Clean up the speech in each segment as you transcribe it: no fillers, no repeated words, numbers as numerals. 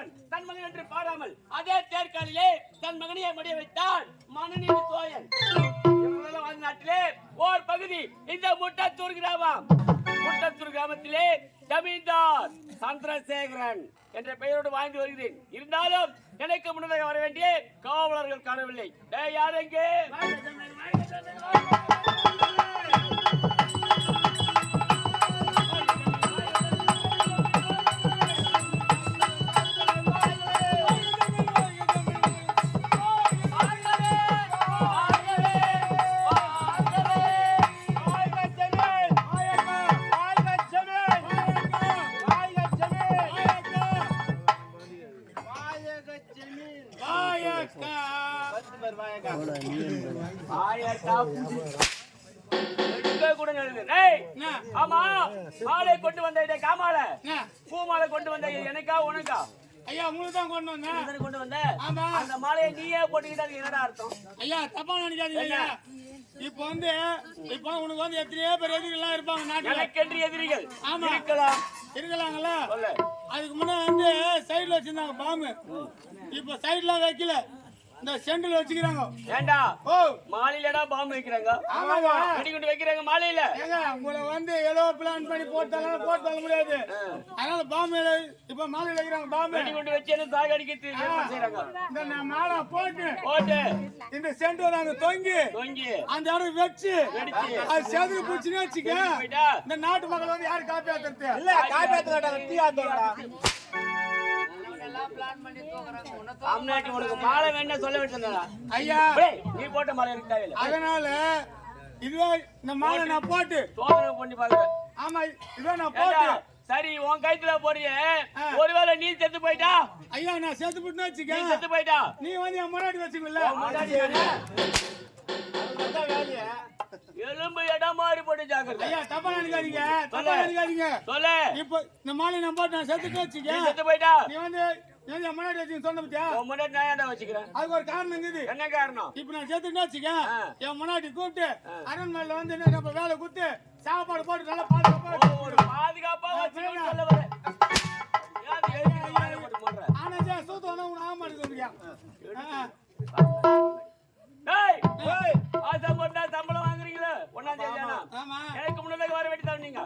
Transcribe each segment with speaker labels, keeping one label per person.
Speaker 1: சந்திரசேகரன் தன் மகன் என்று பாடாமல் அதே தேர்காலிலே தன் மகனையே முடிய வைத்தான் மனுநீதி சோழன். நாட்டிலே ஓர் பகுதி இந்த முட்டத்தூர் கிராமம். முட்டத்தூர் கிராமத்திலே ஜமீன்தார் சந்திரசேகரன் என்ற பெயரோடு வாழ்ந்து வருகிறேன். இருந்தாலும் எனக்கு முன்னதாக வர வேண்டிய காவலர்கள் காணவில்லை. யார் எங்கே? ஆமா மாலை கொண்டு வந்த காமால பூமாலை கொண்டு வந்த எனக்கா உனக்கா?
Speaker 2: ஐயா உங்களுக்கு தான் கொண்டு வந்தேன்.
Speaker 1: கொண்டு வந்த அந்த மாலையை நீயே போட்டுக்கிட்டா என்னடா அர்த்தம்?
Speaker 2: ஐயா தப்பா நினைக்காதீங்க. இப்ப உனக்கு வந்து எத்தனையோ பேர் எதிரிகள் இருப்பாங்க நாட்டுல.
Speaker 1: எனக்கென்று எதிரிகள்
Speaker 2: இருக்கலாங்கல்ல. அதுக்கு முன்ன வந்து சைடுல வச்சிருந்தாங்க பாம்பு. இப்ப சைடுல வைக்கல, இந்த சென்டர்ல வச்சுக்கிறாங்க.
Speaker 1: ஏண்டா மாலையிலடா பாம்பு வைக்கிறாங்க? வெடி கொண்டு வைக்கிறாங்க மாலையில.
Speaker 2: ஏங்க உங்களை வந்து ஏதோ பிளான் பண்ணி போட்டாலும் போட்டு தள்ள முடியாது. அதனால பாம்பு இப்ப மாலையில வைக்கிறாங்க. பாம்பு
Speaker 1: வெடி கொண்டு வச்சு என்ன சாக அடிக்கிறது செய்றாங்க.
Speaker 2: இந்த மாலை போட்டு இந்த சென்டர் அங்க தொங்கி அந்த இடம் வச்சு அது செதுக்கு பிடிச்சுன்னு வச்சுக்க. இந்த நாட்டு மக்கள் வந்து யாரு காப்பாத்துறது இல்ல. காப்பாத்து
Speaker 1: உனக்கு மாலை வேணா சொல்ல வேண்டியதுடா.
Speaker 2: ஐயா
Speaker 1: நீ போட்ட மாலை எனக்கு தேவையில்லை.
Speaker 2: அதனால இதுவே இந்த மாலை நான் போட்டு
Speaker 1: சோதனை பண்ணி பாக்குறேன்.
Speaker 2: ஆமா இதுவே நான் போட்டு
Speaker 1: சரி உன் கைத்துல போறிய ஒருவேளை நீ செத்து போயிட்டா?
Speaker 2: ஐயா நான் செத்து போட்டு வச்சுக்க.
Speaker 1: செத்து போயிட்டா
Speaker 2: நீ வந்து என் முன்னாடி வச்சுக்கல.
Speaker 1: எலும்பு இடம் மாறி போட்டு ஜாக்கிரதை.
Speaker 2: ஐயா தப்பா நினைக்காதீங்க.
Speaker 1: சொல்லு.
Speaker 2: இப்ப இந்த மாலை நான் போட்டு நான் செத்துட்டு வச்சுக்க.
Speaker 1: செத்து போயிட்டா
Speaker 2: நீ வந்து என் முன்னாடி வச்சு சொன்ன பத்தியா?
Speaker 1: முன்னாடி நான் ஏன்டா வச்சுக்கிறேன்?
Speaker 2: அதுக்கு ஒரு காரணம் இருக்குது.
Speaker 1: என்ன காரணம்?
Speaker 2: இப்ப நான் செத்துட்டு வச்சுக்க. என் முன்னாடி கூப்பிட்டு அரண்மனையில வந்து நம்ம வேலை குத்து சாப்பாடு போட்டு நல்லா
Speaker 1: பாதுகாப்பா வச்சுக்கணும் சொல்ல வர.
Speaker 2: ஆனா சூத்து வந்தா உன் ஆக மாட்டேங்குது.
Speaker 1: சம்பளம் வாங்குறீங்களா? ஒன்னாம் தேதி எனக்கு முன்னாடி வர வேண்டியதான். நீங்க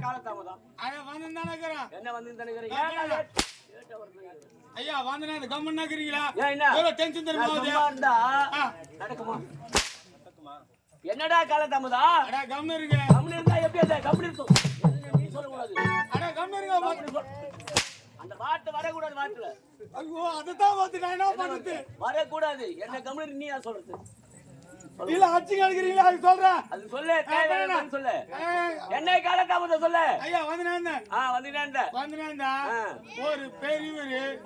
Speaker 1: காலத்தாமதம் என்ன வந்து
Speaker 2: ஐயா வந்து கம்மன் இருக்கிறீங்களா? டென்ஷன்
Speaker 1: நடக்குமா? என்னடா காலத்தாமதா?
Speaker 2: கம்மன் இருங்க.
Speaker 1: கம்மன் இருந்தா எப்படி கம்மன் இருக்கும்? நீ சொல்லக்கூடாது. அந்த வார்த்தை வரக்கூடாது. வார்த்தைல
Speaker 2: ஐயோ அதுதான் வந்து நான் என்ன பண்ணுது
Speaker 1: வரக்கூடாது. என்ன கம்மன் நீ யார் சொல்றது?
Speaker 2: இல்ல அச்சி கேக்குறீங்களா? அது சொல்றேன்.
Speaker 1: அது சொல்லு. தேவையான சொல்லு. என்ன காலத்தாமதம் சொல்லு.
Speaker 2: ஐயா வந்துனேன்.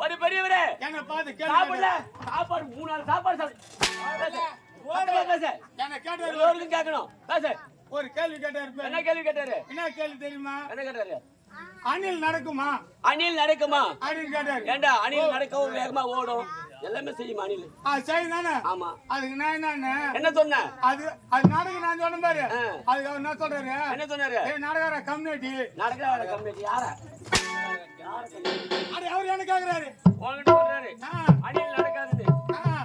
Speaker 2: ஒரு பெரியவரே என்ன பார்த்து கேளுங்க.
Speaker 1: சாப்பாடு 3 நாள் சாப்பாடு பேச என்ன கேட்டாரு கேட்கணும். பேச
Speaker 2: ஒரு கேள்வி கேட்டாரு.
Speaker 1: என்ன கேள்வி கேட்டாரு?
Speaker 2: என்ன கேள்வி தெரியுமா?
Speaker 1: என்ன கேட்டாரு?
Speaker 2: அணில் நடக்குமா
Speaker 1: அப்படின்னு கேட்டாரு. ஏண்டா அணில் நடக்கவும் வேகமா ஓடும் எல்லாமே செய்யுமா அணில்?
Speaker 2: சரிதானே.
Speaker 1: ஆமா.
Speaker 2: அதுக்கு நான்
Speaker 1: என்ன சொன்னேன்?
Speaker 2: அது நாடகம் நான் சொன்ன பாரு. அதுக்கு அவர் என்ன சொல்றாரு?
Speaker 1: என்ன சொன்னாரு?
Speaker 2: நாடகார கம்யூனிட்டி
Speaker 1: யாரா?
Speaker 2: அவர் என்ன கேக்குறாரு?
Speaker 1: உங்ககிட்ட சொல்றாரு அணில்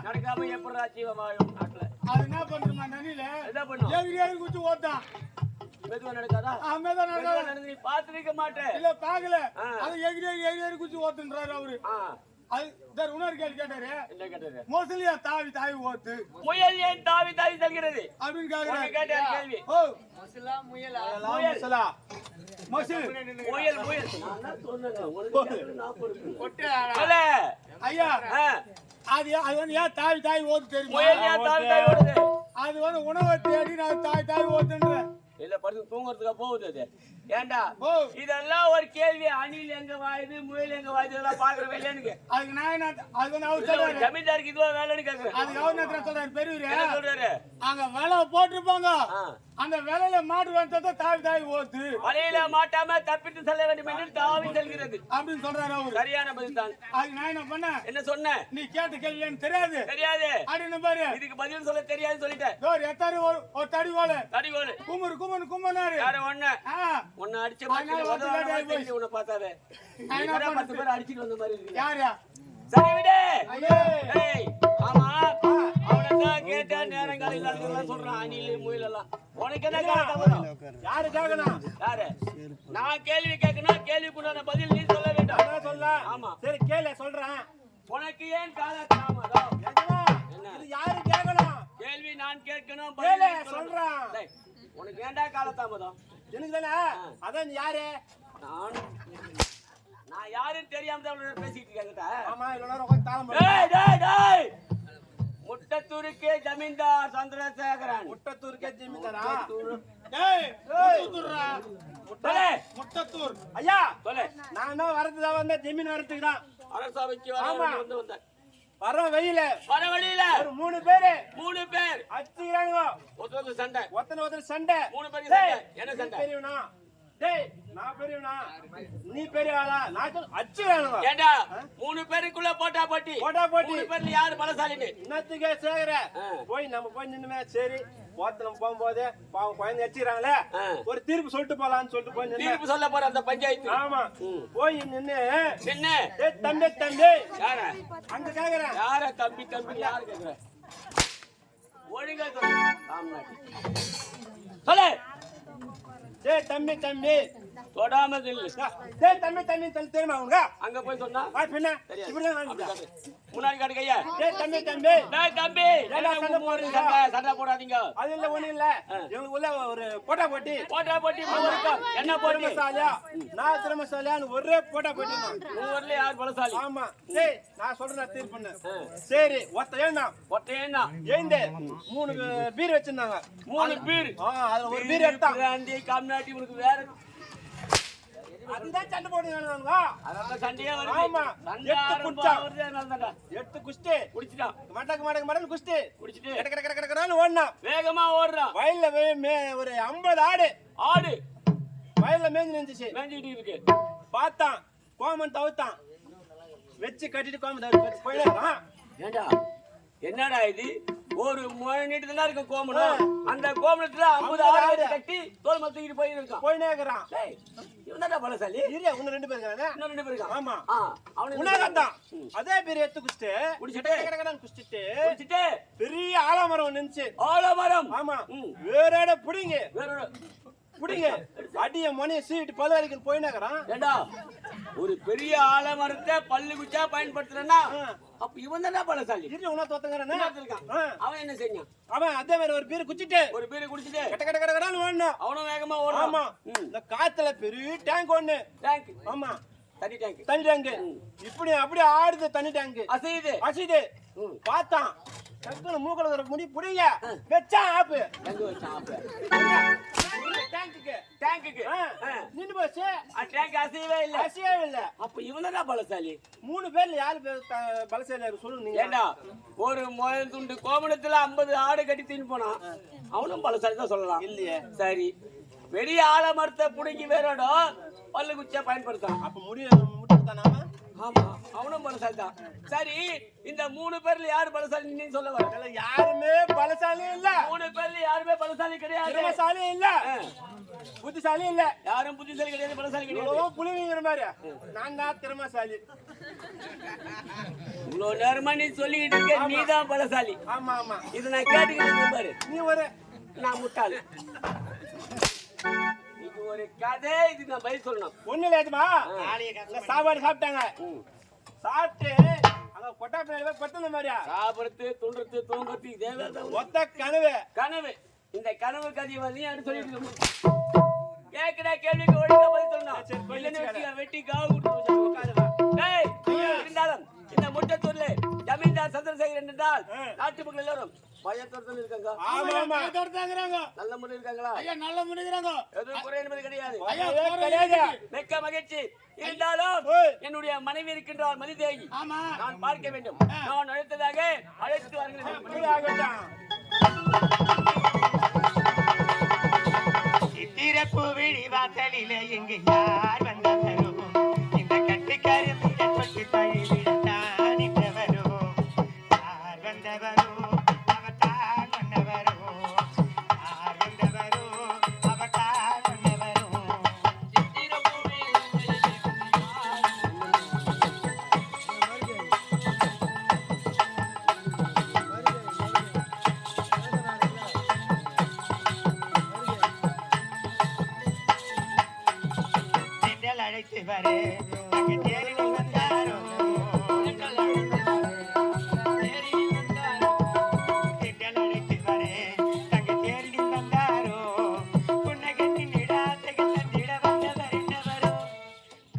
Speaker 1: நடக்காம எப்படா ஜீவன் வாழும் நாட்டுல?
Speaker 2: அது என்ன பண்றமா? நனில
Speaker 1: என்ன பண்ணும்?
Speaker 2: ஏறி குச்சி ஓட்டான்.
Speaker 1: மெதுவா நடக்காதா? நடந்து நீ பாத்துருக்க மாட்டேன்.
Speaker 2: இல்ல பாக்கல. அது எகிரி குச்சி ஓட்டுன்றாரு அவரு. அது உணர் கேள்வி கேட்டாரு.
Speaker 1: என்ன கேட்டாரு?
Speaker 2: மோசலியா தாவி ஓட்டு.
Speaker 1: முயல் ஏன் தாவி செல்கிறது
Speaker 2: அப்படின்னு கேக்குறாரு.
Speaker 1: கேட்டாரு கேள்வி.
Speaker 2: மொசலா முயலா?
Speaker 1: முயல். நான் சொன்னேன் உனக்கு
Speaker 2: ஐயா அது வந்து ஏன் தாவி ஓட்டு தெரியும்?
Speaker 1: முயல் ஏன் தாவி ஓடுது?
Speaker 2: அது வந்து உணவை தேடி நான் தாவி ஓட்டுன்றேன்.
Speaker 1: இல்ல படுத்து தூங்குறதுக்கா போகுது அது? ஏண்டா இதெல்லாம் ஒரு கேள்வி. அணில் எங்க வாயுது, முயல் எங்க வாயுது இதெல்லாம் பாக்குற வேலையானுக்கு.
Speaker 2: அதுக்கு நான்
Speaker 1: ஜமீன்தாருக்கு இதுவா வேலைன்னு கேக்குறேன்.
Speaker 2: அதுக்கு அவர் சொல்றாரு பெரியவரு
Speaker 1: சொல்றாரு
Speaker 2: அங்க வேலை போட்டிருப்பாங்க. அந்த வேலையில மாடு வந்ததை தாவி தாவி ஓத்து
Speaker 1: வலையில மாட்டாம தப்பித்து செல்ல வேண்டும் என்று தாவி செல்கிறது
Speaker 2: அப்படின்னு சொல்றாரு அவரு.
Speaker 1: சரியான பதில் தான்.
Speaker 2: அதுக்கு நான் என்ன பண்ணேன்,
Speaker 1: என்ன சொன்ன?
Speaker 2: நீ கேட்டு கேள்வி எனக்கு தெரியாது
Speaker 1: தெரியாது
Speaker 2: அப்படின்னு பாரு.
Speaker 1: இதுக்கு பதில் சொல்ல தெரியாது சொல்லிட்டேன்.
Speaker 2: ஒரு எத்தாரு ஒரு தடி ஓலை
Speaker 1: தடிகோல்
Speaker 2: குமுறு குமுறு கும்பனாரு.
Speaker 1: யார ஒண்ணு
Speaker 2: ஆ,
Speaker 1: உன்னை அடிச்ச
Speaker 2: அதனால வந்து late ஆகி போய்.
Speaker 1: உன்னை பார்த்தாவே
Speaker 2: நான் என்ன
Speaker 1: 10
Speaker 2: பண்றது?
Speaker 1: பேர் அடிச்சிட்டு வந்த மாதிரி இருக்கு.
Speaker 2: யாரா?
Speaker 1: சரி விடு.
Speaker 2: ஐயே,
Speaker 1: ஏய் ஆமா அவனதான் கேட்டா நேரங்காலம் இல்லாததெல்லாம் சொல்றான். அணில் முயல் எல்லாம் உனக்கு என்ன காரணம்?
Speaker 2: யாரு கேட்கணும்?
Speaker 1: யாரு? நான் கேள்வி கேட்கணும். கேள்விக்குண்டான பதில் நீ சொல்ல வேண்டும்.
Speaker 2: அதான் சொல்ல.
Speaker 1: ஆமா.
Speaker 2: சரி கேளு சொல்றேன்.
Speaker 1: உனக்கு ஏன் காலதாமதம்?
Speaker 2: நிஜமா?
Speaker 1: என்ன?
Speaker 2: இது யாரு கேட்கணும்?
Speaker 1: கேள்வி நான் கேட்கணும்.
Speaker 2: கேளு,
Speaker 1: பதில் நீ சொல்லணும்.
Speaker 2: சொல்றேன்.
Speaker 1: டேய், உனக்கு ஏன்டா காலதாமதம்?
Speaker 2: எனக்கு தானே. அதான் நீ யாரு?
Speaker 1: நான் யாருன்னு தெரியாம தான் இவ்வளவு நேரம் பேசிட்டு இருக்கேன்டா.
Speaker 2: ஆமா, இவ்வளவு நேரம் உட்கார்ந்து தாளம் போடு.
Speaker 1: டேய் டேய் டேய் முட்டத்தூருக்கு ஜமீன்தார் சந்திரசேகரன்.
Speaker 2: முட்டத்தூருக்கே ஜமீன்தாரா?
Speaker 1: முட்டத்தூர்.
Speaker 2: டேய், முட்டத்தூர்ரா.
Speaker 1: சொல்லு.
Speaker 2: முட்டத்தூர். ஐயா,
Speaker 1: சொல்லு.
Speaker 2: நான் தான் வரதுதான் வந்தேன், ஜமீன் வரதுக்கு தான்.
Speaker 1: அரசாவைக்கு
Speaker 2: ஆமா.
Speaker 1: வந்தேன்.
Speaker 2: வர வெயில
Speaker 1: வர வழியில
Speaker 2: ஒரு 3 பேரு
Speaker 1: 3 பேர்
Speaker 2: அடிச்சுக்கிறானுங்க.
Speaker 1: ஒருத்தர் சண்டை.
Speaker 2: ஒருத்தர் சண்டை.
Speaker 1: 3 பேருக்கு
Speaker 2: டேய்,
Speaker 1: சண்டை. என்ன
Speaker 2: நீ
Speaker 1: சண்டை?
Speaker 2: பெரியவனா? டேய், நான் பெரியவனா? நீ பெரிய ஆளா? நான் அடிச்சுக்கிறானுங்க.
Speaker 1: ஏண்டா 3 பேருக்குள்ள போட்டா போட்டி.
Speaker 2: போட்டா போட்டி.
Speaker 1: 3 பேர்ல யாரு பலசாலின்னு?
Speaker 2: இன்னத்துக்கே சேகர
Speaker 1: ஆ.
Speaker 2: போய் நம்ம போய் நின்னுமே. சரி போத்தனம் போகும்போது பாவம் குழந்தை வச்சுக்கிறாங்களே,
Speaker 1: ஆ.
Speaker 2: ஒரு தீர்ப்பு சொல்லிட்டு போலான்னு சொல்லிட்டு போய் நின்னு.
Speaker 1: தீர்ப்பு சொல்ல போற அந்த பஞ்சாயத்து.
Speaker 2: ஆமா, போய் நின்னு
Speaker 1: என்ன?
Speaker 2: டேய் தம்பி தம்பி
Speaker 1: யார?
Speaker 2: அங்க கேக்குறேன்.
Speaker 1: யார தம்பி தம்பி யாரு கேக்குற? ஒழுங்கா சொல்லு. ஆமா. சொல்லு.
Speaker 2: டேய் தம்பி தம்பி
Speaker 1: தொடாம சொல்லு.
Speaker 2: டேய் தம்பி தம்பி சொல்லி தெரியுமா உங்க?
Speaker 1: அங்க போய் சொன்னா
Speaker 2: பின்ன
Speaker 1: தெரியாது.
Speaker 2: இப்படிதான்
Speaker 1: அப்படி
Speaker 2: நான்
Speaker 1: காட்டு. முன்னாடி காட்டு கையா.
Speaker 2: டேய் தம்பி தம்பி
Speaker 1: டேய் தம்பி
Speaker 2: ஏன்டா சண்டை போடுறீங்க?
Speaker 1: சண்டை போடாதீங்க.
Speaker 2: அது இல்ல ஒண்ணு இல்ல, இவங்களுக்குள்ள ஒரு போட்டா போட்டி.
Speaker 1: போட்டா போட்டி இருக்கும். என்ன போட்டி?
Speaker 2: திறமசாலியா நான் திறமசாலியான்னு ஒரே போட்டா போட்டி.
Speaker 1: ஊர்ல யார் பலசாலி?
Speaker 2: ஆமா. டேய் நான் சொல்றேன் தீர்ப்பு பண்ணு. சரி ஒத்த ஏன்னா
Speaker 1: ஒட்டையேன்னா
Speaker 2: ஏந்து 3 பீர் வச்சிருந்தாங்க.
Speaker 1: 3 பீர்.
Speaker 2: அதுல ஒரு பீர் எடுத்தான்.
Speaker 1: பிராந்தி கம்னாட்டி உனக்கு வேற
Speaker 2: அதுதான் சண்டை போடுறாங்க.
Speaker 1: அதனால சண்டையே வருது.
Speaker 2: ஆமா.
Speaker 1: சண்டை
Speaker 2: எடுத்து
Speaker 1: ஆரம்பம்
Speaker 2: குடிச்சான்.
Speaker 1: வருது, அதனாலதான்டா.
Speaker 2: எடுத்து குஸ்தி
Speaker 1: குடிச்சிட்டான்.
Speaker 2: மடக்கு குஸ்தி
Speaker 1: குடிச்சிட்டு
Speaker 2: கட கட கட கடன்னு ஓடினான்.
Speaker 1: வேகமா ஓடுறான்.
Speaker 2: வயல்ல ஒரு 50 ஆடு
Speaker 1: ஆடு
Speaker 2: வயல்ல மேய்ஞ்சு நின்றுச்சு.
Speaker 1: மேஞ்சிட்டு இருக்கு.
Speaker 2: பார்த்தான், கோமன் தவுத்தான், வச்சு கட்டிட்டு கோமன் தவிர்த்து போயிடான்.
Speaker 1: ஏண்டா என்னடா இது? ஒரு நீட்டு தான் இருக்கு கோமணம். அந்த கோமணத்துல 50 ஆடு கட்டி தோல் மத்திக்கிட்டு போயிருக்கான்.
Speaker 2: போயினே இருக்கிறான்.
Speaker 1: இவன் தான் பலசாலி.
Speaker 2: இல்ல இன்னும் 2 பேர் இருக்காங்க.
Speaker 1: இன்னும் 2 பேர் இருக்கான்.
Speaker 2: ஆமா.
Speaker 1: அவனுக்கு
Speaker 2: உனதான் அதே பேர் எடுத்து குடிச்சிட்டு
Speaker 1: குடிச்சிட்டு
Speaker 2: கடகடன்னு குடிச்சிட்டு
Speaker 1: குடிச்சிட்டு
Speaker 2: பெரிய ஆலமரம் நின்னுச்சு.
Speaker 1: ஆலமரம்.
Speaker 2: ஆமா. வேறோட புடிங்க
Speaker 1: வேற
Speaker 2: புடிங்க அடிய மணிய சீட்டு பல்லு வரைக்கும் போயினாக்கறான்.
Speaker 1: ஏண்டா ஒரு பெரிய ஆலமரத்தை பல்லு குச்சா பயன்படுத்துறேன்னா அப்ப இவன் தானே பலசாலி.
Speaker 2: இரு உன தோத்தங்கறனே.
Speaker 1: அவன் என்ன செஞ்சான்?
Speaker 2: அவன் அதே மாதிரி ஒரு பீர் குடிச்சிட்டு
Speaker 1: ஒரு பீர் குடிச்சிட்டு
Speaker 2: கட கட கடகடன்னு ஓடணும்.
Speaker 1: அவனும் வேகமா ஓடுறான்.
Speaker 2: ஆமா. இந்த காத்துல பெரிய டேங்க் ஒண்ணு.
Speaker 1: டேங்க்.
Speaker 2: ஆமா.
Speaker 1: தண்ணி டேங்க்.
Speaker 2: தண்ணி டேங்க். இப்படி அப்படியே ஆடுது தண்ணி டேங்க். அசையுது. பார்த்தான். டக்குனு மூக்கல வர முடி புடிங்க. வெச்சா ஆப்பு.
Speaker 1: எங்க வச்சான் ஆப்பு?
Speaker 2: டேங்க்குக்கு.
Speaker 1: டேங்க்குக்கு.
Speaker 2: நின்னு போச்சு.
Speaker 1: டேங்க் அசையவே இல்ல.
Speaker 2: அசையவே இல்ல.
Speaker 1: அப்ப இவன் தான் பலசாலி.
Speaker 2: 3 பேர்ல யாரு பலசாலியா சொல்லுங்க நீங்க.
Speaker 1: ஏண்டா ஒரு முயல் துண்டு கோமணத்துல 50 ஆடு கட்டி தின்னு போனான். அவனும் பலசாலி தான் சொல்லலாம்.
Speaker 2: இல்லையே.
Speaker 1: சரி பெரிய ஆலமரத்தை புடுங்கி வேறோட பல்லு குச்சா பயன்படுத்தான்.
Speaker 2: அப்ப முடிவுதானாம?
Speaker 1: ஆமா அவனும் பலசாலி தான். சரி இந்த 3 பேர்ல யாரு பலசாலி நீ சொல்ல வர?
Speaker 2: யாருமே பலசாலி இல்ல.
Speaker 1: 3 பேர்ல யாருமே பலசாலி கிடையாது.
Speaker 2: திறமசாலி இல்ல. புத்திசாலி இல்ல.
Speaker 1: யாரும் புத்திசாலி கிடையாது, பலசாலி கிடையாது.
Speaker 2: இவ்வளவு புலிங்கிற மாதிரி நான் தான் திறமசாலி.
Speaker 1: இவ்வளவு நேரமா நீ சொல்லிக்கிட்டு இருக்க நீ தான் பலசாலி.
Speaker 2: ஆமா ஆமா.
Speaker 1: இது நான் கேட்டுக்கிட்டு பாரு.
Speaker 2: நீ ஒரு
Speaker 1: நான் முட்டாள். இது ஒரு கதை. இது நான் பதில் சொல்லணும்.
Speaker 2: ஒண்ணு இல்லையாதுமா. சாப்பாடு சாப்பிட்டாங்க. சாப்பிட்டு அங்க கொட்டா பிள்ளைல படுத்த மாதிரியா
Speaker 1: சாப்பிடுறது துண்டுறது தூங்குறது இதே வேலை.
Speaker 2: மொத்த கனவு.
Speaker 1: கனவு. இந்த கனவு கதையை வந்து யாரும் சொல்லிட்டு கேட்கிற கேள்விக்கு ஒழுங்கா பதில் சொல்லணும். வெட்டி காவு இருந்தாலும் இந்த முட்டத்தூர்ல ஜமீன்தார் சந்திரசேகரன் என்றால் நாட்டு மக்கள் எல்லாரும் பயத்தோடு இருக்காங்க. நல்ல முறை இருக்காங்களா?
Speaker 2: நல்ல முடிக்கிறாங்க.
Speaker 1: எதுவும் குறை என்பது கிடையாது.
Speaker 2: கிடையாது.
Speaker 1: மிக்க மகிழ்ச்சி. இருந்தாலும் என்னுடைய மனைவி இருக்கின்றார் மதிதேவி. நான் பார்க்க வேண்டும். நான் அழைத்ததாக அழைத்து வாருங்கள்.
Speaker 3: பூவிழி வாசலிலே இங்கு யார் வந்தவரோ இந்த கட்டுக்காரு தொட்டு தழுவிடத்தான் நின்றவரோ யார் வந்தவரோ அவத்தான் வந்தவரோ யார் வந்தவரோ அவத்தான் வந்தவரோ அழைத்து வர தேரில் வந்தாரோ திண்டல் அழைத்து வர தங்க தேரில் வந்தாரோ புன்னகத்தின் இடாத்தைகள் தந்திட வந்தவர் என்னவரோ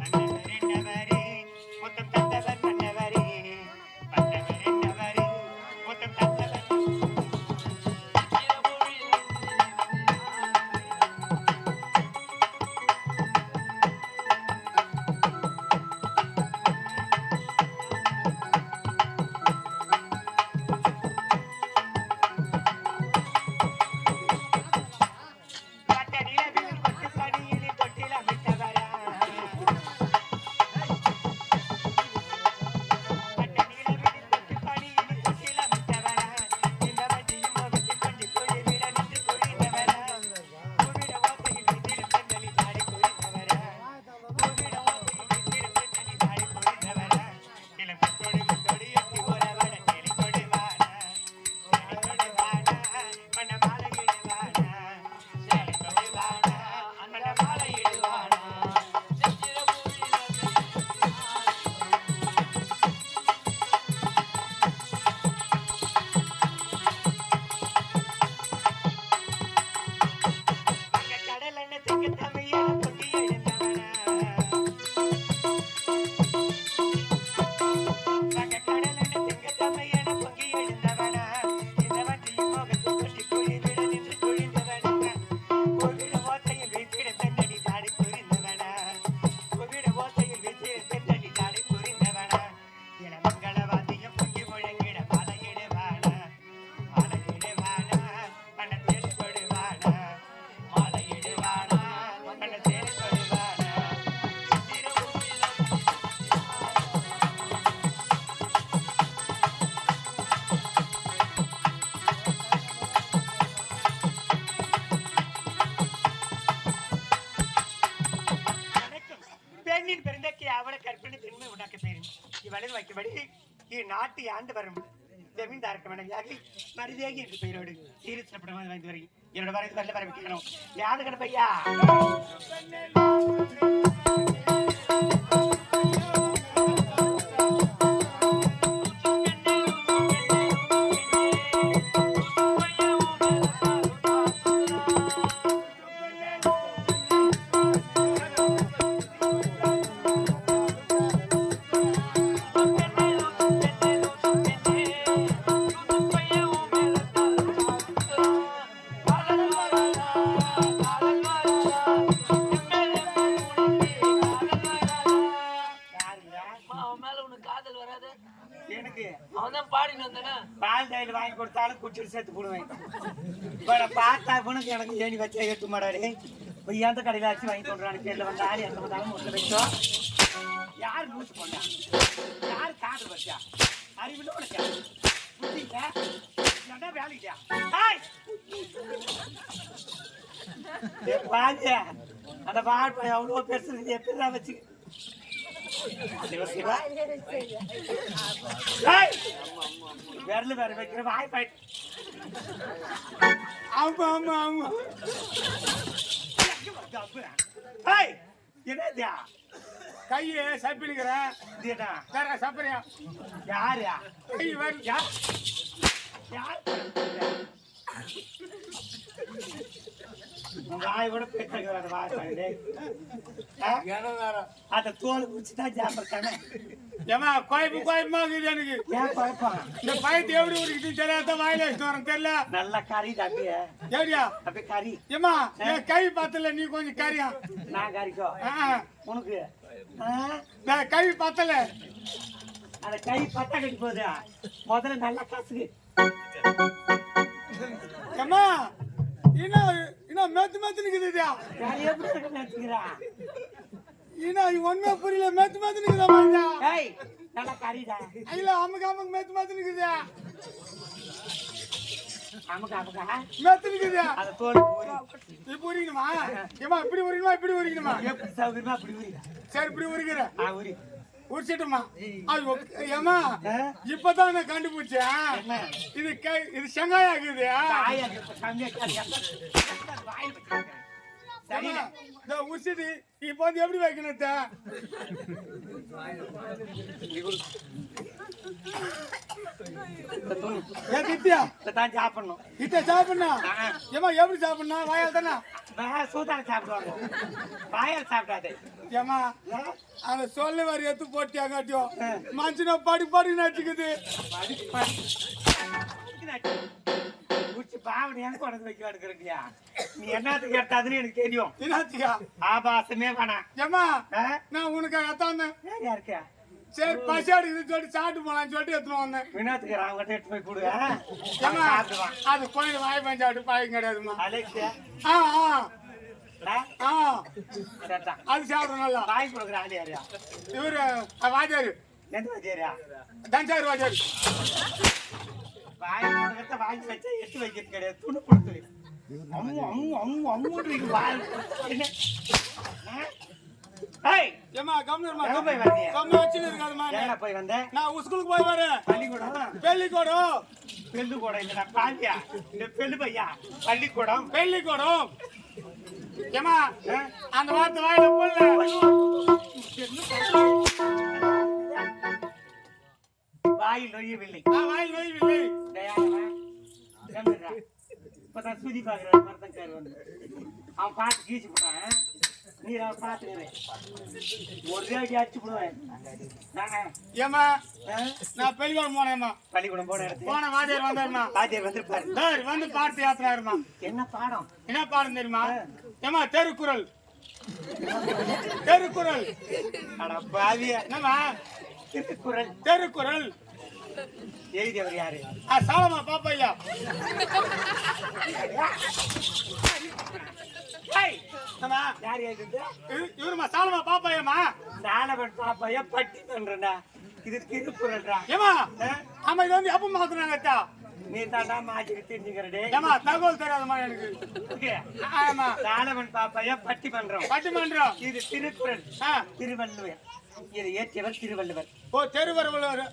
Speaker 3: வந்தவர் என்னவரே மொத்தம் தந்தவர் பண்ணவரே வந்தவர் என்னவரே மொத்தம் தந்தவர் நாட்டு ஆண்டு வரும் ஜமீன்தாருக்கு மனைவியாக மருதியாகி என்று பெயரோடு சீரப்படமாக வந்து வருகிறேன். என்னோட வரது வரல வர வைக்கணும். யாரு கடப்பையா வாங்கி கொடுத்தாலும் குடிச்சிட்டு சேர்த்து போடுவேன். பார்த்தா உனக்கு எனக்கு ஏணி வச்சா எட்டு மாடாரு எந்த கடையில் ஆச்சு வாங்கி சொல்றான்னு பேர்ல வந்து ஆறு எந்த வந்தாலும் முட்டை வச்சோம். யார் மூச்சு போட்டா யார் காதல் வச்சா அறிவுல உனக்கா புத்திக்கா வேலைக்கிட்டா பாஞ்ச அந்த பால் எவ்வளோ பெருசு எப்படிதான் வச்சு விரல வேற வைக்கிற வாய் பாய்.
Speaker 2: ஆமா ஆமா ஆமா
Speaker 3: என்னதா
Speaker 2: கையை சப்பிடுக்கிறேன் சப்பரியா
Speaker 3: யாரு
Speaker 2: கை வேறு
Speaker 3: யார் யார் வாய் கூட பேசுறது அந்த தோல் குடிச்சுதான் சாப்பிடுறானே.
Speaker 2: ஏமா குழப்பமா இருக்குது எனக்கு.
Speaker 3: ஏன் குழப்பம்?
Speaker 2: இந்த பயத்தை எப்படி குடிக்குது தெரியாத வாயில வச்சு தெரியல.
Speaker 3: நல்லா கறி தம்பியா
Speaker 2: எப்படியா
Speaker 3: அப்படி கறி.
Speaker 2: ஏமா என் கை பார்த்தல நீ கொஞ்சம் கறியா.
Speaker 3: நான் கறிக்கோ உனக்கு
Speaker 2: கை பார்த்தல
Speaker 3: அந்த கை பத்தா கட்டி போகுது. முதல்ல நல்லா கசுக்கு.
Speaker 2: ஏமா இன்னும் மேத்து நிக்குதுயா.
Speaker 3: நான் எப்படி இருக்க நினைச்சுக்கிறா?
Speaker 2: இன்னும் ஒண்ணுமே புரியல. மேத்து நிக்குதா மாஞ்சா?
Speaker 3: ஏய் நல்லா கறிடா.
Speaker 2: இல்ல அமுக்கு மேத்து நிக்குதா?
Speaker 3: அமுக்கா
Speaker 2: மேத்து நிக்குதா?
Speaker 3: அது தோல் பூரி.
Speaker 2: இப்படி உரிக்கணுமா? ஏமா இப்படி உரிக்கணுமா?
Speaker 3: எப்படி சௌகரியமா அப்படி ஊறிடா.
Speaker 2: சரி இப்படி உரிக்கிற.
Speaker 3: ஊரி
Speaker 2: உரிச்சிட்டுமா? ஏமா இப்பதான் நான் கண்டுபிடிச்சேன். இது செங்காயா இருக்குது. உரிச்சிட்டு இப்ப வந்து எப்படி வைக்கணும்?
Speaker 3: சாப்பிடணும்.
Speaker 2: இட்ட சாப்பிடணும். ஏமா எப்படி சாப்பிடணும்? வாயால் தானே?
Speaker 3: சூதான சாப்பிடுவாங்க. வாயால் சாப்பிடாது.
Speaker 2: ஏமா அந்த சொல்ல வர எடுத்து போட்டியாங்காட்டியும் மனுஷனா படி நச்சுக்குது.
Speaker 3: வைக்க நீ என்னத்துக்கு கேட்டாதுன்னு எனக்கு தெரியும்.
Speaker 2: என்னாச்சுக்கா?
Speaker 3: ஆபாசமே வேணாம்.
Speaker 2: ஏமா நான் உனக்கு அத்தான்
Speaker 3: இருக்கா?
Speaker 2: சரி பசி அடிக்குதுன்னு சொல்லிட்டு சாப்பிட்டு போலான்னு சொல்லிட்டு எடுத்துன்னு வந்தேன்.
Speaker 3: வினாத்துக்கு அவங்ககிட்ட எடுத்து போய் கொடுங்க.
Speaker 2: அது கோயில் வாய் பஞ்சாட்டு பாயம் கிடையாதுமா.
Speaker 3: அலெக்ஸா
Speaker 2: அது சாப்பிடும் நல்லா
Speaker 3: வாங்கி கொடுக்குற ஆளு யாரியா?
Speaker 2: இவரு வாஜாரு.
Speaker 3: எந்த வாஜாரியா?
Speaker 2: தஞ்சாவூர் வாஜாரு.
Speaker 3: வாங்கி கொடுக்கறத வாங்கி வச்சா எடுத்து வைக்கிறது கிடையாது. துணி கொடுத்து அம்முன்னு வாய்.
Speaker 2: ஏமா கம்னர்மா
Speaker 3: போய் வரீங்க?
Speaker 2: கம்னு வச்சுன்னு இருக்காதுமா.
Speaker 3: எங்கடா போய் வந்தேன்?
Speaker 2: நான் ஸ்கூலுக்கு போய் வரேன்.
Speaker 3: பள்ளிக்கூடம் பெல்லுக்கூடம் இல்லடா பாண்டியா. இந்த பெல்லு பையா பள்ளிக்கூடம்.
Speaker 2: ஏமா அந்த வார்த்தை வாயில போடல.
Speaker 3: வாயில் நொய்யவில்லை.
Speaker 2: வாயில் நொய்யவில்லை.
Speaker 3: இப்பதான் சுதி பாக்குற மரத்தங்காரு வந்து அவன் பார்த்து கீச்சு போட்டான். நீ பாத்துக்கிறேன் ஒரே அடிச்சு போடுவேன்.
Speaker 2: ஏமா நான் பள்ளிக்கூடம் போனேம்மா.
Speaker 3: பள்ளிக்கூடம் போன இடத்துல
Speaker 2: போன வாத்தியார் வந்தாருமா.
Speaker 3: வாத்தியார் வந்துருப்பாரு.
Speaker 2: வந்து பாட்டு யாத்திராருமா.
Speaker 3: என்ன பாடம்
Speaker 2: தெரியுமா? ஏமா தெருக்குறள்.
Speaker 3: அட பாவியா.
Speaker 2: என்னமா தெருக்குறள்
Speaker 3: எழுதியவர் யாரு?
Speaker 2: சாலமா பாப்பையா.
Speaker 3: யார் எழுதுது?
Speaker 2: இவருமா சாலமா பாப்பாயம்மா.
Speaker 3: சாலவன் பாப்பாயா பட்டி பண்றா. இது திருக்குறள்ரா.
Speaker 2: ஏமா ஆமா இது வந்து எப்ப மாத்துறாங்க?
Speaker 3: நீ தாண்டா மாற்றி தெரிஞ்சுக்கிறடே.
Speaker 2: ஏமா தகவல் தெரியாதமா எனக்கு. ஆமா
Speaker 3: சாலவன் பாப்பாயா பட்டி பண்றோம். இது திருக்குறள். திருவள்ளுவர். இதை ஏற்றியவர் திருவள்ளுவர்.
Speaker 2: ஓ திருவள்ளுவர்.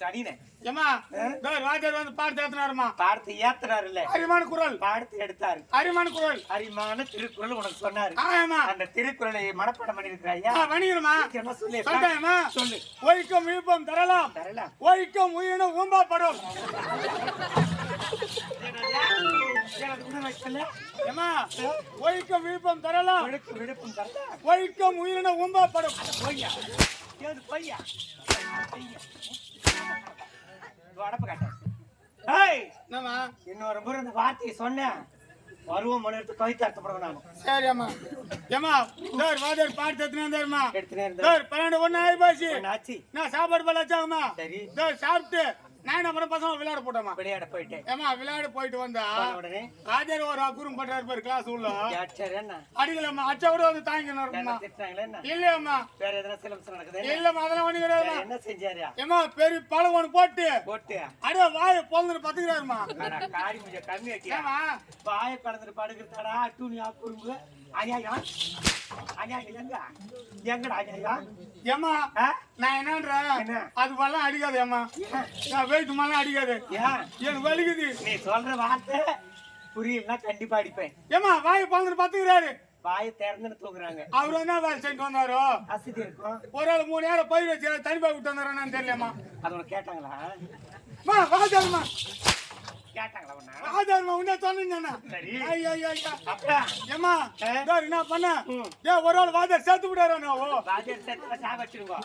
Speaker 3: சரினே.
Speaker 2: ஏமா ராஜர் வந்து பாடத்தை ஏத்துனாருமா.
Speaker 3: பாடத்தை ஏத்துறாரு இல்ல,
Speaker 2: அரிமான குரல்
Speaker 3: பாடத்தை எடுத்தாரு. அரிமான திருக்குறள் உனக்கு சொன்னாரு. அந்த திருக்குறளை மனப்பாடம் பண்ணி இருக்கிறாயா?
Speaker 2: பண்ணிருமா
Speaker 3: சொல்லு.
Speaker 2: சொல்லு. ஒய்க்கும் விழுப்பம் தரலாம், ஒய்க்கும் உயிரினும் ஊம்பாப்படும். ஒய்க்கும் விழுப்பம் தரலாம், ஒய்க்கும் உயிரினும் ஊம்பாப்படும்.
Speaker 3: இன்னொரு முறை இந்த வார்த்தையை சொன்னேன் பருவம் மணி கவிதை அர்த்தப்படுவேன் நானும்.
Speaker 2: சரி அம்மா. ஏமா வாதர் பாட்டு எடுத்துனா
Speaker 3: எடுத்துனே
Speaker 2: 12 1 ஆயி போச்சு.
Speaker 3: ஆச்சு.
Speaker 2: நான் சாப்பாடு பல்லாச்சாமா.
Speaker 3: சரி
Speaker 2: சாப்பிட்டு நான் என்ன பண்ண பசங்க விளையாட போட்டோமா.
Speaker 3: விளையாட போயிட்டேன்.
Speaker 2: ஏமா விளையாட போயிட்டு வந்தா
Speaker 3: உடனே
Speaker 2: ராஜர் ஒரு குறும் பண்றாரு பாரு கிளாஸ் உள்ள.
Speaker 3: என்ன
Speaker 2: அடிக்கலம்மா, அச்சா கூட வந்து தாங்கினாருமா. இல்லையம்மா
Speaker 3: வேற எதனா சிலம்ஸ் நடக்குது?
Speaker 2: இல்லம்மா அதெல்லாம் ஒண்ணு கிடையாது.
Speaker 3: என்ன செஞ்சாரியா?
Speaker 2: ஏமா பெரிய பழம் ஒண்ணு போட்டு அடே வாயை பொழுது பத்துக்கிறாருமா.
Speaker 3: காரி முஜ கம்மி ஆக்கியா? வாயை கலந்துட்டு படுக்கிறதாடா டூனியா குறும்பு அநியாயம். எங்கடா அநியாயம்?
Speaker 2: ஏமா நான் என்னன்றேன் அது வல்லாம் அடிக்காது. ஏமா நான் வெயிட் மேலாம் அடிக்காது. எனக்கு வலிக்குது.
Speaker 3: நீ சொல்ற வார்த்தை புரியலன்னா கண்டிப்பா அடிப்பேன்.
Speaker 2: ஏமா வாயை பொழுது பத்துக்கிறாரு.
Speaker 3: வாயை திறந்துன்னு தூக்குறாங்க.
Speaker 2: அவரு என்ன வேலை செஞ்சு வந்தாரோ
Speaker 3: அசதி இருக்கும்.
Speaker 2: ஒரு ஆள் 3 நேரம் பயிர் வச்சு தனி பாய் விட்டு வந்தாரான்னு தெரியலம்மா.
Speaker 3: அது உனக்கு கேட்டாங்களா?
Speaker 2: வாஜாருமா
Speaker 3: கேட்டாங்களா உன்ன?
Speaker 2: ஆதாரமா உன்ன சொன்னீங்க.
Speaker 3: சரி.
Speaker 2: ஐயா ஐயா
Speaker 3: அப்பா
Speaker 2: ஏமா டேய் என்ன பண்ண? டேய் ஒரு ஆள் வாதர் சேர்த்து விடாரா நாவோ?
Speaker 3: வாத்தியார் செத்துல சாவ வச்சிருங்க.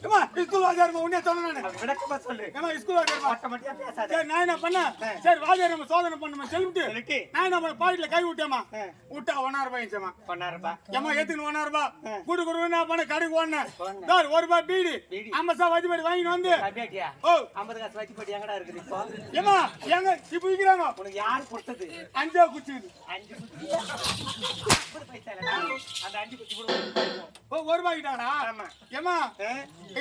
Speaker 2: ஏமா ஸ்கூல் ஆதாரமா உன்ன சொன்னேன்.
Speaker 3: விளக்கமா சொல்லு.
Speaker 2: ஏமா ஸ்கூல் ஆதாரமா
Speaker 3: ஆட்டோமேட்டிக்கா பேசாத.
Speaker 2: சரி நான் என்ன பண்ண? சரி வாதர் நம்ம சோதனை பண்ணோம் சொல்லிட்டு நான் என்ன பாக்கெட்ல கை விட்டேமா. விட்டா 1000 ரூபாய் இச்சமா.
Speaker 3: 1000 ரூபாய்.
Speaker 2: ஏமா ஏத்துக்கு 1000 ரூபாய். குடு குடு என்ன பண்ண கடைக்கு ஓடுனேன். டேய் 1 ரூபாய் பீடி. 50 வச்சி படி வாங்கி வந்து.
Speaker 3: அப்படியா?
Speaker 2: ஓ
Speaker 3: 50 காசு வச்சி படி எங்கடா இருக்குது இப்போ?
Speaker 2: ஏமா எங்க இப்ப விக்கிறாங்க.
Speaker 3: உனக்கு யார் கொடுத்தது?
Speaker 2: 5 குச்சிது.
Speaker 3: 5 குச்சி. 50 பைசா இல்ல. அந்த 5 குச்சி கூட
Speaker 2: ஓ 1 ரூபாய் கிட்டாடா?
Speaker 3: ஆமா.
Speaker 2: ஏமா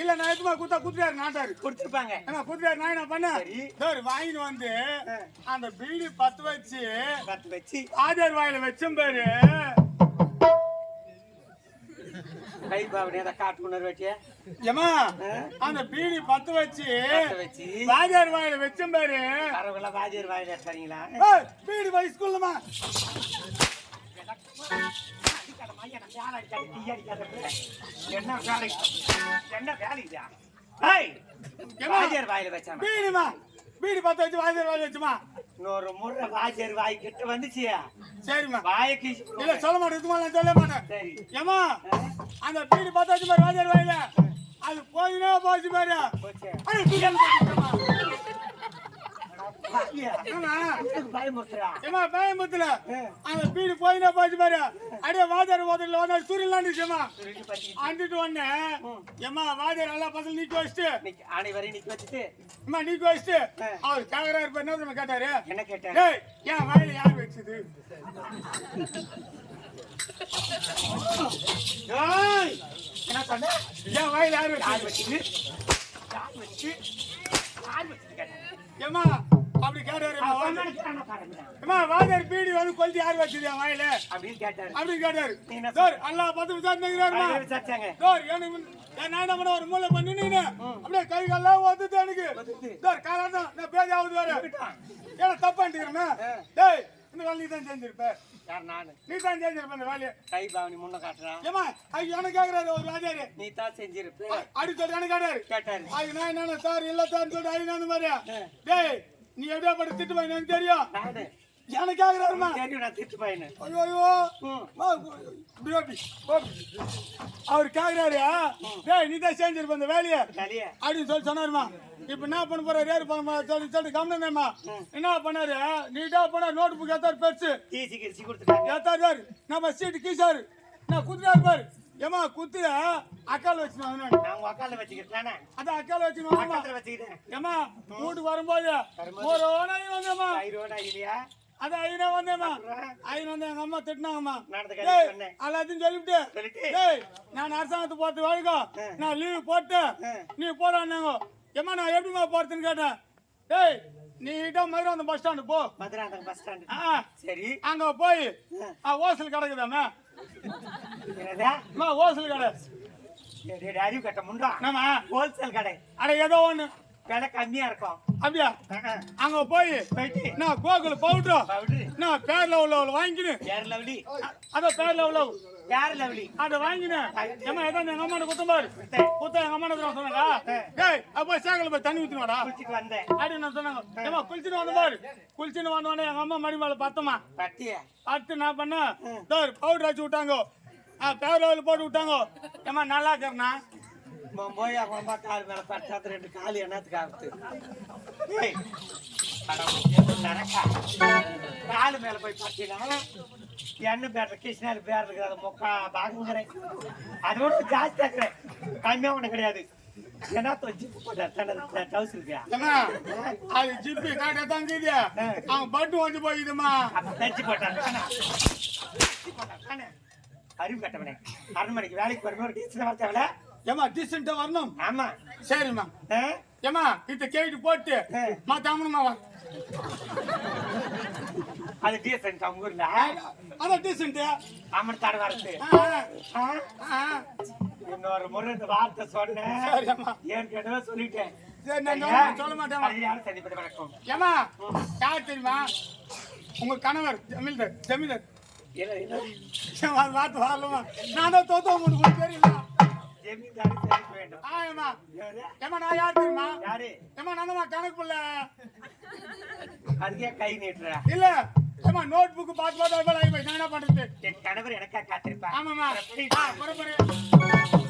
Speaker 2: இல்ல நான் எதுமா குத்துறாரு நாட்டாரு.
Speaker 3: கொடுத்துப்பாங்க.
Speaker 2: ஏமா குத்துறாரு நான் என்ன பண்ண? சரி வாங்கி வந்து அந்த பீடி 10 வச்சு ஆதார் வாயில வச்சும் பாரு.
Speaker 3: கை பாவனே அத காட்டுனர் வெட்டியா?
Speaker 2: ஏமா அந்த பீடி 10 வச்சு ஆதார் வாயில வச்சும் பாரு.
Speaker 3: அரவல வாஜியர் வாயில எடுத்தீங்களா?
Speaker 2: ஏய் பீடி வை ஸ்கூல்ல
Speaker 3: என்ன வேலையா? ஏய் வாஜியர் வாயில வச்சாமா?
Speaker 2: பீடிமா பீடி 10 வச்சு ஆதார் வாயில வச்சுமா.
Speaker 3: இன்னொரு முறை வாஜியர் வாய் கிட்ட வந்துச்சியா?
Speaker 2: சரிம்மா.
Speaker 3: வாயை கீசி
Speaker 2: இல்ல சொல்ல மாட்டேன் இதுமா நான் சொல்ல மாட்டேன்.
Speaker 3: சரி.
Speaker 2: ஏமா அந்த பீடி 10 வச்சு பாரு ஆதார் வாயில. அது போயினே போச்சு பாரு.
Speaker 3: போச்சே.
Speaker 2: அட பீடி போச்சுமா.
Speaker 3: பயமுத்துறா.
Speaker 2: ஏமா பயமுத்துல அந்த பீடி போயினே போச்சு பாரு. அடே வாதர் வாதர்ல சூரியலாம் நிச்சயமா அண்டிட்டு ஒண்ணே. ஏமா வாதர் எல்லா பசங்க நீக்கி வச்சுட்டு
Speaker 3: அனைவரையும் நிக்க வச்சுட்டு
Speaker 2: அம்மா நீக்கி வச்சுட்டு அவர் கேக்குறாரு இப்ப என்ன கேட்டாரு?
Speaker 3: என்ன கேட்டாரு?
Speaker 2: டேய் ஏன் வாயில யார் வச்சது? டேய்
Speaker 3: என்ன சொன்ன?
Speaker 2: ஏன் வாயில யார்
Speaker 3: யார்
Speaker 2: வச்சது?
Speaker 3: வச்சு யார் வச்சு கேட்டாரு?
Speaker 2: ஏமா அப்படி கேட்டாரு.
Speaker 3: அவன் பாருங்க.
Speaker 2: ஏமா வாதர் பீடி வந்து கொல்தி யார் வச்சது என் வாயில
Speaker 3: அப்படின்னு கேட்டாரு.
Speaker 2: அப்படி கேட்டாரு. சார் அல்லா 10 விசாரிக்கிறாருமா.
Speaker 3: விசாரிச்சாங்க.
Speaker 2: சார் நான் என்ன பண்ண ஒரு மூளை பண்ணி நீனு அப்படியே கை கால்லாம் வந்துட்டு எனக்கு சார் காலம் நான் பேஜாவது வேற ஏன்னா தப்பாண்டிக்கிறேன். டேய் இந்த வேலை நீ தான் செஞ்சிருப்ப.
Speaker 3: யார்? நானு.
Speaker 2: நீ தான் செஞ்சிருப்ப இந்த வேலையை.
Speaker 3: கை பாவனி முன்ன காட்டுறான்.
Speaker 2: ஏமா அது எனக்கு கேக்குறாரு ஒரு வாஜாரு.
Speaker 3: நீ தான் செஞ்சிருப்ப
Speaker 2: அப்படி சொல்லி எனக்கு
Speaker 3: கேட்டாரு.
Speaker 2: அது நான் என்ன சார் இல்ல சார் சொல்லி அது நான் மாதிரியா? டேய் நீ எப்படியா பட்டு திட்டு போய் எனக்கு தெரியும்.
Speaker 3: நானு
Speaker 2: எனக்கு கேக்குறாருமா.
Speaker 3: தெரியும் நான் திட்டு பையனு.
Speaker 2: ஐயோ ஐயோ அவர் கேக்குறாரு. டேய் நீ தான் செஞ்சிருப்ப இந்த வேலையை அப்படின்னு சொல்லி சொன்னாருமா. இப்ப என்ன பண்ண போற ரேர் பண்ண சொல்லி கவனமா என்ன பண்ணாரு? நீட்டா பண்ண நோட் புக் ஏத்தாரு பெருசு
Speaker 3: கீசி கொடுத்துட்டாங்க.
Speaker 2: ஏத்தாரு நம்ம சீட்டு கீசாரு நான் குத்துறாரு பாரு. ஏமா குத்துற அக்கால வச்சுருவாங்க.
Speaker 3: நான் உங்க அக்கால வச்சுக்கிட்டானே.
Speaker 2: அதான் அக்கால வச்சுருவாங்க.
Speaker 3: அக்கால வச்சுக்கிட்டேன்.
Speaker 2: ஏமா வீட்டுக்கு வரும்போது ஒரு ஓனாயி வந்தேம்மா.
Speaker 3: ஐரோனா இல்லையா?
Speaker 2: அதான் ஐநா வந்தேம்மா. ஐநா வந்து எங்க அம்மா திட்டினாங்கம்மா.
Speaker 3: நடந்து
Speaker 2: எல்லாத்தையும் சொல்லிவிட்டு நான் அரசாங்கத்துக்கு போறது வரைக்கும் நான் லீவு போட்டு நீ போடான்னாங்க. ஏமா நான் எப்படிமா போறதுன்னு கேட்டேன். டேய் நீட்டா மதுராந்தகம் பஸ் ஸ்டாண்டு போ.
Speaker 3: Madurantakam bus stand. சரி.
Speaker 2: அங்க போய் ஹோல்சேல் கிடக்குதாம்மா. ஹோல்சேல் கடை
Speaker 3: அறிவு கட்ட முண்டா. நம்ம ஹோல்சேல் கடை.
Speaker 2: அட ஏதோ ஒண்ணு
Speaker 3: விலை கம்மியா இருக்கும்.
Speaker 2: அப்படியா? அங்க போயிட்டு நான் கோகுல் பவுடர் நான் பேர் லெவல் வாங்கினு
Speaker 3: பேர் லவ்லி
Speaker 2: அதான் பேர் லெவல்
Speaker 3: பேர் லவ்லி
Speaker 2: அதை வாங்கினேன். ஏமா ஏதோ எங்க அம்மா குத்தம்பாரு குத்த எங்க அம்மா சொன்னாங்க. டேய் அப்ப சேகல போய் தண்ணி ஊத்தினடா
Speaker 3: குளிச்சிட்டு வந்தேன்
Speaker 2: அப்படின்னு நான் சொன்னாங்க. ஏமா குளிச்சுட்டு வந்த பாரு. குளிச்சுட்டு வந்தோடனே எங்க அம்மா மடி மேல பத்தமா
Speaker 3: பத்திய
Speaker 2: பத்து நான் பண்ண பவுடர் வச்சு விட்டாங்க. பேர் லெவல் போட்டு விட்டாங்க. ஏமா நல்லா இருக்கிறனா
Speaker 3: போய் அவங்க கால் மேல பட்டாத்து 2 கால் என்னத்துக்கு ஆகுது? காலு மேல போய் பார்த்தீங்கன்னா என்ன பேர் கிருஷ்ணாரி பேர் இருக்கிற முக்கா பாங்குறேன். அதோட ஜாஸ்தியா இருக்கிறேன். கம்மியா ஒண்ணு கிடையாது. என்ன ஜிப்பு போட்ட டவுஸ் இருக்கியா?
Speaker 2: அது ஜிப்பு காட்ட தங்குது. அவங்க பட்டு வந்து போயிடுமா
Speaker 3: தச்சு போட்டாங்க. அறிவு கட்டவனே 6 மணிக்கு வேலைக்கு வரும்போது டீச்சர் வரத்தேவல.
Speaker 2: ஏமா டீசென்ட்டா வரணும்.
Speaker 3: ஆமா
Speaker 2: சரிம்மா. ஏமா இத கேட்டு போட்டு மாத்தாமணுமா வா.
Speaker 3: அது டீசென்ட் அவங்க ஊர்ல.
Speaker 2: அத டீசென்ட்
Speaker 3: ஆமன் தர வரது. இன்னொரு முறை இந்த வார்த்தை சொன்னேன்.
Speaker 2: சரிம்மா.
Speaker 3: ஏற்கனவே சொல்லிட்டேன்.
Speaker 2: சரி நான் சொல்ல மாட்டேன்.
Speaker 3: யாரும் சந்திப்பது வணக்கம்.
Speaker 2: ஏமா யார் தெரியுமா? உங்க கணவர் ஜமீன்தார். வார்த்தை வரலமா நான் தான் தோத்த உங்களுக்கு தெரியல.
Speaker 3: ஜமீன்தாரி சந்திக்க வேண்டும்.
Speaker 2: ஏமா ஏமா நான் யார் தெரியுமா?
Speaker 3: யாரு?
Speaker 2: ஏமா நானமா கணக்கு புள்ள
Speaker 3: அதுக்கே கை நீட்டுறா
Speaker 2: இல்ல ஏமா நோட் புக் பார்த்து பார்த்து நான் என்ன பண்றது
Speaker 3: என் கணவர் எனக்கா காத்திருப்பா
Speaker 2: ஆமாமா புறப்படு